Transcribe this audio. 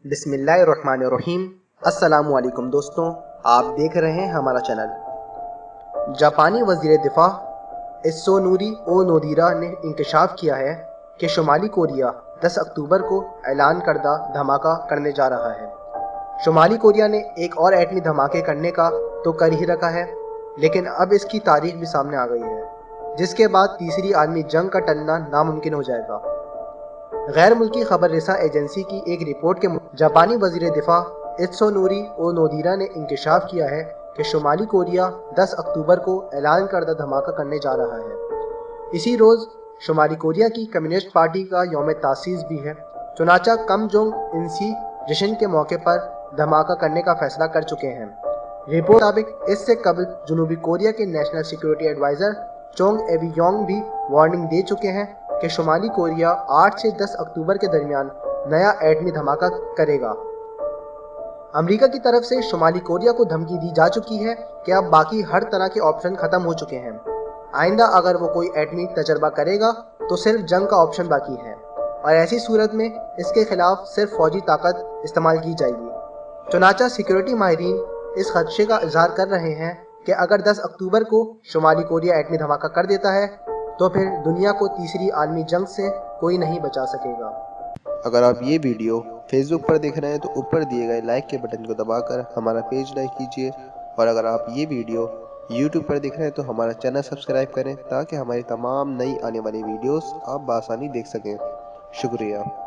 बिस्मिल्लाहिर्रहमानिर्रहीम। अस्सलामु अलैकुम दोस्तों, आप देख रहे हैं हमारा चैनल। जापानी वज़ीर दिफा इत्सुनोरी ओनोडेरा ने इंकशाफ किया है कि शुमाली कोरिया 10 अक्टूबर को ऐलान करदा धमाका करने जा रहा है। शुमाली कोरिया ने एक और एटमी धमाके करने का तो कर ही रखा है, लेकिन अब इसकी तारीख भी सामने आ गई है, जिसके बाद तीसरी आलमी जंग का टलना नामुमकिन हो जाएगा। गैर मुल्की खबर रिसा एजेंसी की एक रिपोर्ट के मुताबिक जापानी वज़ीर दिफा इत्सुनोरी ओनोडेरा ने इंकशाफ किया है कि शुमाली कोरिया 10 अक्टूबर को ऐलान करदा धमाका करने जा रहा है। इसी रोज़ शुमाली कोरिया की कम्युनिस्ट पार्टी का यौम तासीस भी है। चुनाचा कम जोंग इंसी जश्न के मौके पर धमाका करने का फैसला कर चुके हैं। रिपोर्ट के मुताबिक इससे कबल जनूबी कोरिया के नेशनल सिक्योरिटी एडवाइज़र चोंग एवी-योंग भी वार्निंग दे चुके हैं कि शुमाली कोरिया 8 से 10 अक्टूबर के दरमियान नया एटमी धमाका करेगा। अमेरिका की तरफ से शुमाली कोरिया को धमकी दी जा चुकी है कि अब बाकी हर तरह के ऑप्शन खत्म हो चुके हैं। आइंदा अगर वो कोई एटमी तजर्बा करेगा तो सिर्फ जंग का ऑप्शन बाकी है, और ऐसी सूरत में इसके खिलाफ सिर्फ फौजी ताकत इस्तेमाल की जाएगी। चुनाचा सिक्योरिटी माहिरीन इस खदशे का इजहार कर रहे हैं कि अगर 10 अक्टूबर को शुमाली कोरिया एटमी धमाका कर देता है तो फिर दुनिया को तीसरी आलमी जंग से कोई नहीं बचा सकेगा। अगर आप ये वीडियो फेसबुक पर देख रहे हैं तो ऊपर दिए गए लाइक के बटन को दबाकर हमारा पेज लाइक कीजिए, और अगर आप ये वीडियो यूट्यूब पर देख रहे हैं तो हमारा चैनल सब्सक्राइब करें ताकि हमारी तमाम नई आने वाली वीडियोस आप बआसानी देख सकें। शुक्रिया।